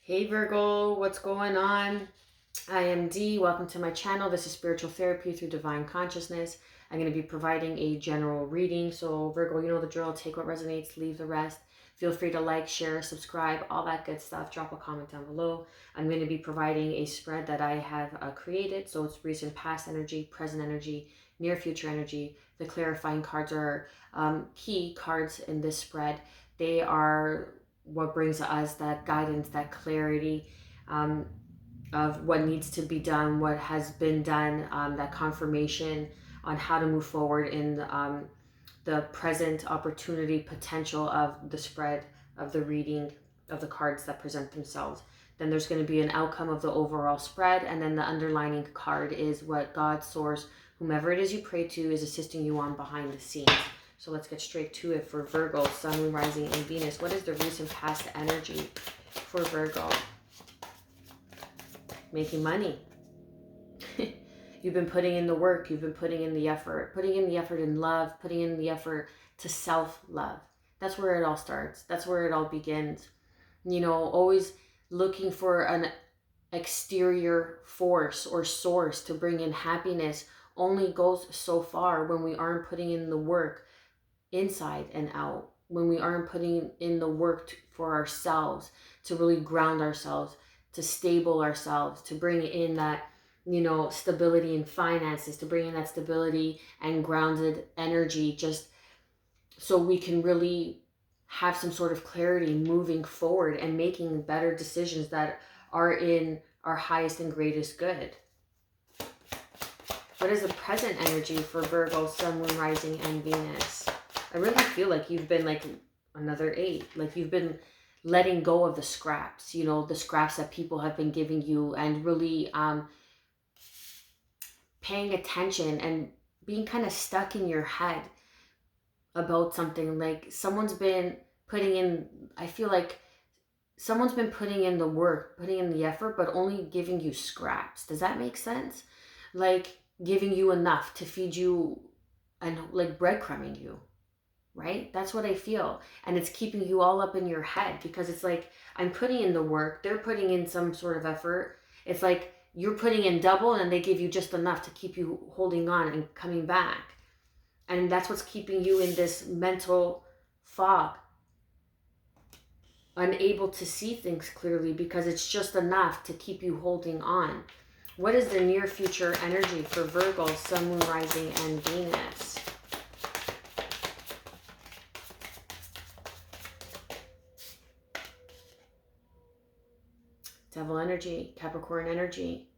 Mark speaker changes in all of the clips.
Speaker 1: Hey Virgo, what's going on? I am Dee. Welcome to my channel. This is Spiritual Therapy through Divine Consciousness. I'm going to be providing a general reading. So Virgo, you know the drill. Take what resonates, leave the rest. Feel free to like, share, subscribe, all that good stuff. Drop a comment down below. I'm going to be providing a spread that I have created. So it's recent past energy, present energy, near future energy. The clarifying cards are key cards in this spread. They are what brings us that guidance, that clarity of what needs to be done, what has been done, that confirmation on how to move forward in the present opportunity potential of the spread, of the reading, of the cards that present themselves. Then there's going to be an outcome of the overall spread, and then the underlining card is what God, Source, whomever it is you pray to, is assisting you on behind the scenes. So let's get straight to it for Virgo, Sun, Moon, Rising, and Venus. What is the recent past energy for Virgo? Making money. You've been putting in the work. You've been putting in the effort. Putting in the effort in love. Putting in the effort to self-love. That's where it all starts. That's where it all begins. You know, always looking for an exterior force or source to bring in happiness only goes so far when we aren't putting in the work inside and out, when we aren't putting in the work for ourselves to really ground ourselves, to stable ourselves, to bring in that, you know, stability in finances, to bring in that stability and grounded energy, just so we can really have some sort of clarity moving forward and making better decisions that are in our highest and greatest good. What is the present energy for Virgo, Sun, Moon, Rising, and Venus? I really feel like you've been like another 8. Like you've been letting go of the scraps, you know, the scraps that people have been giving you, and really paying attention and being kind of stuck in your head about something. Like someone's been putting in, I feel like someone's been putting in the work, putting in the effort, but only giving you scraps. Does that make sense? Like giving you enough to feed you and like breadcrumbing you. Right? That's what I feel. And it's keeping you all up in your head because it's like, I'm putting in the work. They're putting in some sort of effort. It's like you're putting in double and they give you just enough to keep you holding on and coming back. And that's what's keeping you in this mental fog, unable to see things clearly because it's just enough to keep you holding on. What is the near future energy for Virgo, Sun, Moon, Rising, and Venus? Devil energy, Capricorn energy.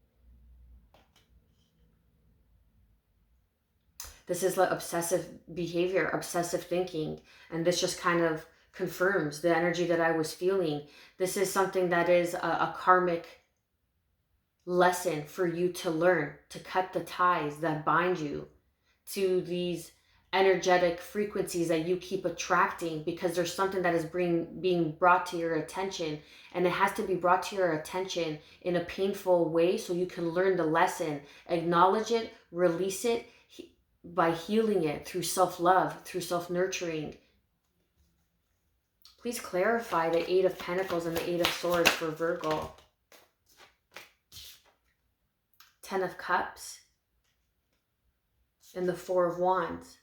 Speaker 1: This is like obsessive behavior, obsessive thinking. And this just kind of confirms the energy that I was feeling. This is something that is a karmic lesson for you to learn, to cut the ties that bind you to these energetic frequencies that you keep attracting, because there's something that is being brought to your attention, and it has to be brought to your attention in a painful way so you can learn the lesson, acknowledge it, release it by healing it through self-love, through self-nurturing. Please clarify the 8 of Pentacles and the 8 of Swords for Virgo. 10 of Cups and the 4 of Wands.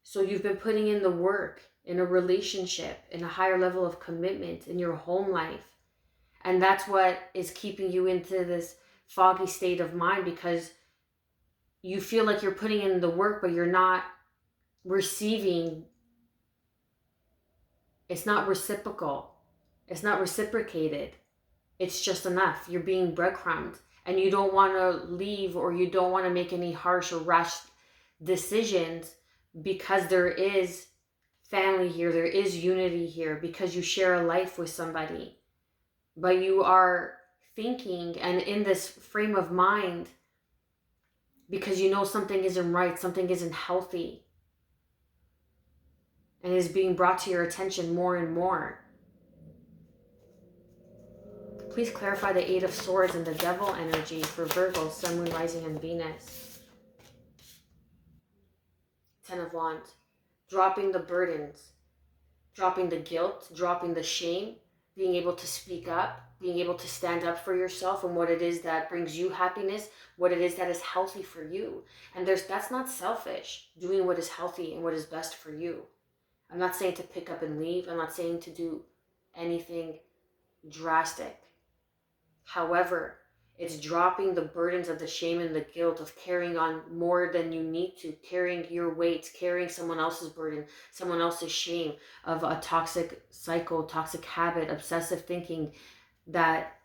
Speaker 1: So you've been putting in the work in a relationship, in a higher level of commitment in your home life. And that's what is keeping you into this foggy state of mind, because you feel like you're putting in the work, but you're not receiving. It's not reciprocal. It's not reciprocated. It's just enough. You're being breadcrumbed, and you don't want to leave, or you don't want to make any harsh or rash decisions, because there is family here, there is unity here, because you share a life with somebody. But you are thinking and in this frame of mind because you know something isn't right, something isn't healthy, and is being brought to your attention more and more. Please clarify the 8 of Swords and the Devil energy for Virgo, Sun, Moon, Rising, and Venus. 10 of Wands. Dropping the burdens, dropping the guilt, dropping the shame, being able to speak up, being able to stand up for yourself and what it is that brings you happiness, what it is that is healthy for you. And that's not selfish, doing what is healthy and what is best for you. I'm not saying to pick up and leave. I'm not saying to do anything drastic. However, it's dropping the burdens of the shame and the guilt of carrying on more than you need to, carrying your weight, carrying someone else's burden, someone else's shame, of a toxic cycle, toxic habit, obsessive thinking that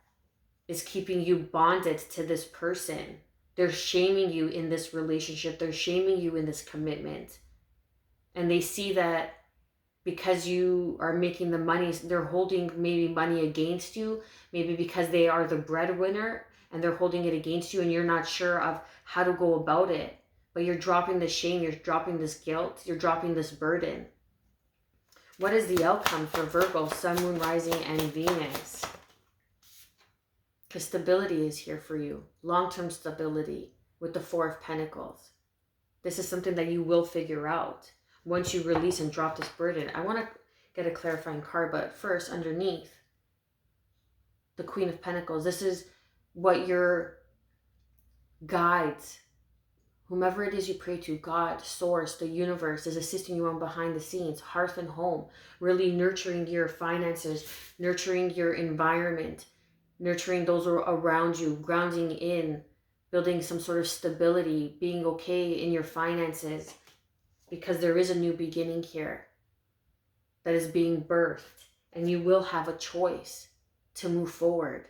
Speaker 1: is keeping you bonded to this person. They're shaming you in this relationship. They're shaming you in this commitment. And they see that because you are making the money, they're holding maybe money against you, maybe because they are the breadwinner and they're holding it against you and you're not sure of how to go about it. But you're dropping the shame, you're dropping this guilt, you're dropping this burden. What is the outcome for Virgo, Sun, Moon, Rising, and Venus? Because stability is here for you. Long-term stability with the Four of Pentacles. This is something that you will figure out once you release and drop this burden. I want to get a clarifying card, but first, underneath, the Queen of Pentacles. This is what your guides, whomever it is you pray to, God, Source, the universe, is assisting you on behind the scenes, hearth and home, really nurturing your finances, nurturing your environment, nurturing those around you, grounding in, building some sort of stability, being okay in your finances, because there is a new beginning here that is being birthed, and you will have a choice to move forward.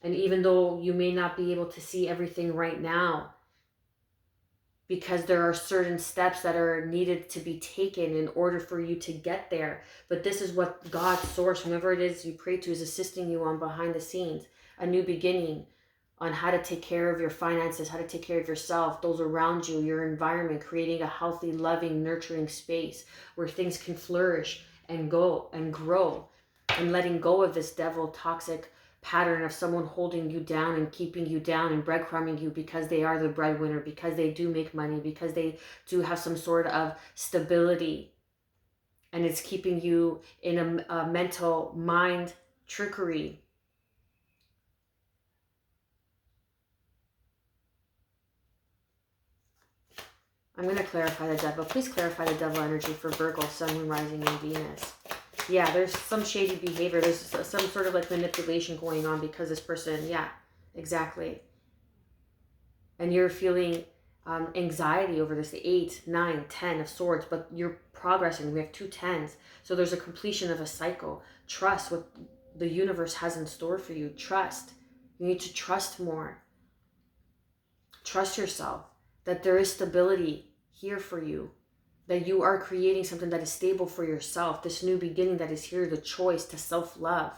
Speaker 1: And even though you may not be able to see everything right now, because there are certain steps that are needed to be taken in order for you to get there. But this is what God, Source, whomever it is you pray to, is assisting you on behind the scenes. A new beginning on how to take care of your finances, how to take care of yourself, those around you, your environment, creating a healthy, loving, nurturing space where things can flourish and go and grow, and letting go of this devil toxic pattern of someone holding you down and keeping you down and breadcrumbing you because they are the breadwinner, because they do make money, because they do have some sort of stability, and it's keeping you in a mental mind trickery. I'm going to clarify the devil. Please clarify the devil energy for Virgo, Sun, Moon, Rising, and Venus. Yeah, there's some shady behavior. There's some sort of like manipulation going on because this person, yeah, exactly. And you're feeling anxiety over this, the 8, 9, 10 of swords, but you're progressing. We have 2 10s. So there's a completion of a cycle. Trust what the universe has in store for you. Trust. You need to trust more. Trust yourself that there is stability here for you, that you are creating something that is stable for yourself, this new beginning that is here, the choice to self-love.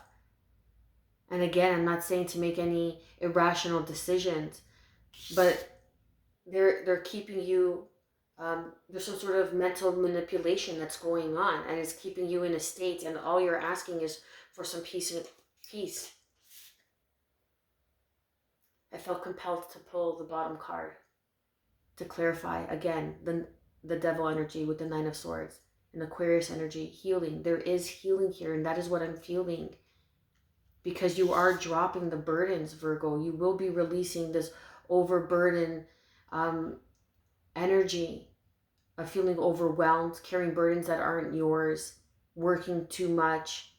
Speaker 1: And again, I'm not saying to make any irrational decisions, but they're keeping you, there's some sort of mental manipulation that's going on, and it's keeping you in a state, and all you're asking is for some peace. I felt compelled to pull the bottom card to clarify again the devil energy with the 9 of swords and Aquarius energy, healing. There is healing here, and that is what I'm feeling, because you are dropping the burdens, Virgo. You will be releasing this overburden energy of feeling overwhelmed, carrying burdens that aren't yours, working too much,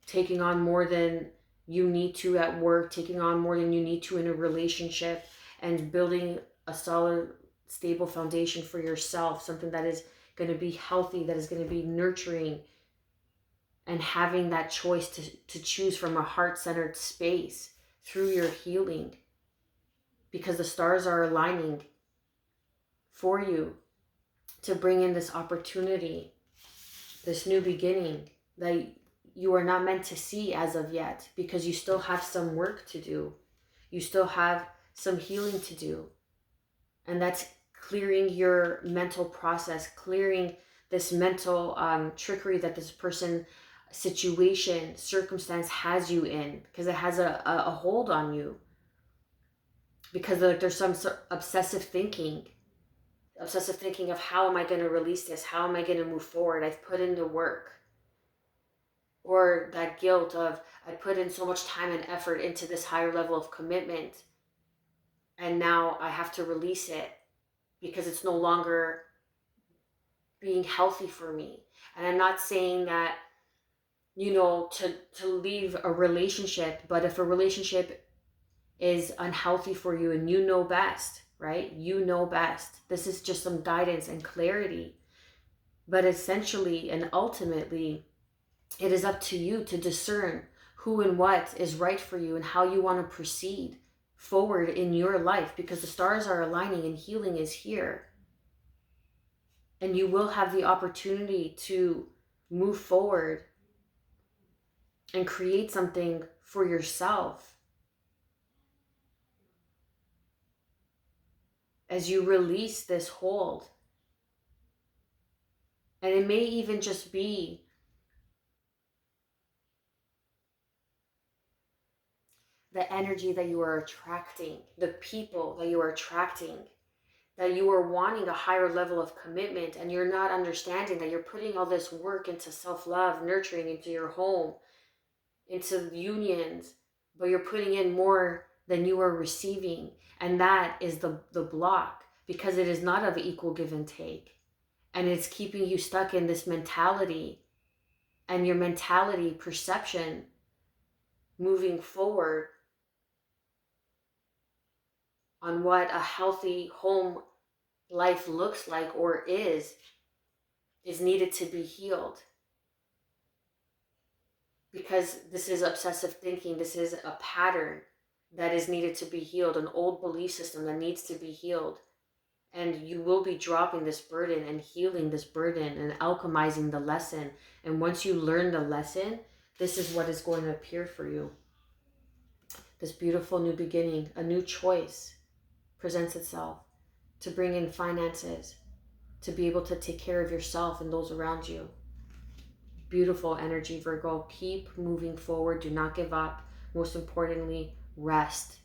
Speaker 1: taking on more than you need to at work, taking on more than you need to in a relationship, and building a solid, stable foundation for yourself, something that is going to be healthy, that is going to be nurturing, and having that choice to choose from a heart-centered space through your healing, because the stars are aligning for you to bring in this opportunity, this new beginning that you are not meant to see as of yet, because you still have some work to do. You still have some healing to do. And that's clearing your mental process, clearing this mental trickery that this person, situation, circumstance has you in, because it has a hold on you. Because there's some obsessive thinking of how am I going to release this? How am I going to move forward? I've put in the work. or that guilt of, I put in so much time and effort into this higher level of commitment, and now I have to release it because it's no longer being healthy for me. And I'm not saying that, to leave a relationship, but if a relationship is unhealthy for you and you know best, right? You know best. This is just some guidance and clarity. But essentially and ultimately, it is up to you to discern who and what is right for you and how you want to proceed forward in your life, because the stars are aligning and healing is here. And you will have the opportunity to move forward and create something for yourself as you release this hold. And it may even just be the energy that you are attracting, the people that you are attracting, that you are wanting a higher level of commitment, and you're not understanding that you're putting all this work into self-love, nurturing, into your home, into unions, but you're putting in more than you are receiving. And that is the block, because it is not of equal give and take. And it's keeping you stuck in this mentality, and your mentality perception moving forward on what a healthy home life looks like or is needed to be healed. Because this is obsessive thinking. This is a pattern that is needed to be healed, an old belief system that needs to be healed. And you will be dropping this burden and healing this burden and alchemizing the lesson. And once you learn the lesson, this is what is going to appear for you. This beautiful new beginning, a new choice presents itself to bring in finances, to be able to take care of yourself and those around you. Beautiful energy, Virgo. Keep moving forward. Do not give up. Most importantly, rest.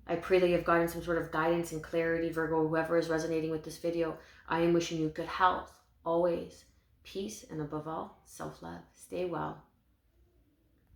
Speaker 1: I pray that you've gotten some sort of guidance and clarity, Virgo. Whoever is resonating with this video, I am wishing you good health, always, peace, and above all, self-love. Stay well.